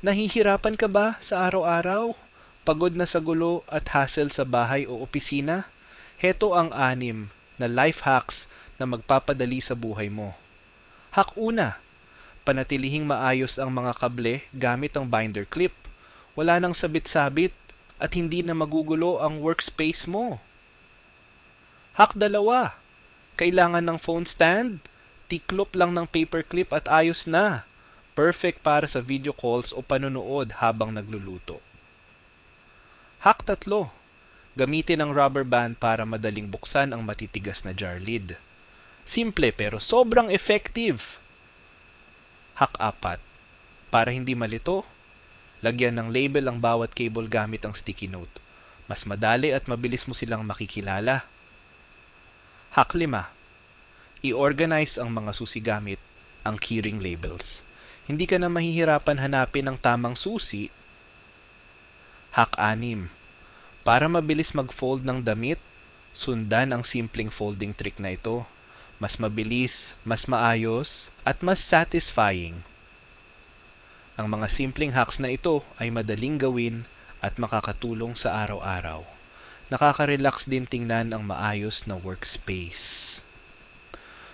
Nahihirapan ka ba sa araw-araw? Pagod na sa gulo at hassle sa bahay o opisina? Heto ang 6 na life hacks na magpapadali sa buhay mo. Hack 1. Panatilihing maayos ang mga kable gamit ang binder clip. Wala nang sabit-sabit at hindi na magugulo ang workspace mo. Hack 2. Kailangan ng phone stand? Tiklop lang ng paperclip at ayos na. Perfect para sa video calls o panonood habang nagluluto. Hack 3. Gamitin ang rubber band para madaling buksan ang matitigas na jar lid. Simple pero sobrang effective. Hack 4. Para hindi malito, lagyan ng label ang bawat cable gamit ang sticky note. Mas madali at mabilis mo silang makikilala. Hack 5. I-organize ang mga susi gamit ang keyring labels. Hindi ka na mahihirapan hanapin ang tamang susi. Hack 6. Para mabilis mag-fold ng damit, sundan ang simpleng folding trick na ito. Mas mabilis, mas maayos, at mas satisfying. Ang mga simpleng hacks na ito ay madaling gawin at makakatulong sa araw-araw. Nakaka-relax din tingnan ang maayos na workspace.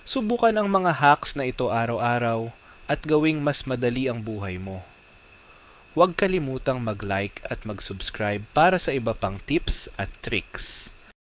Subukan ang mga hacks na ito araw-araw at gawing mas madali ang buhay mo. Huwag kalimutang mag-like at mag-subscribe para sa iba pang tips at tricks.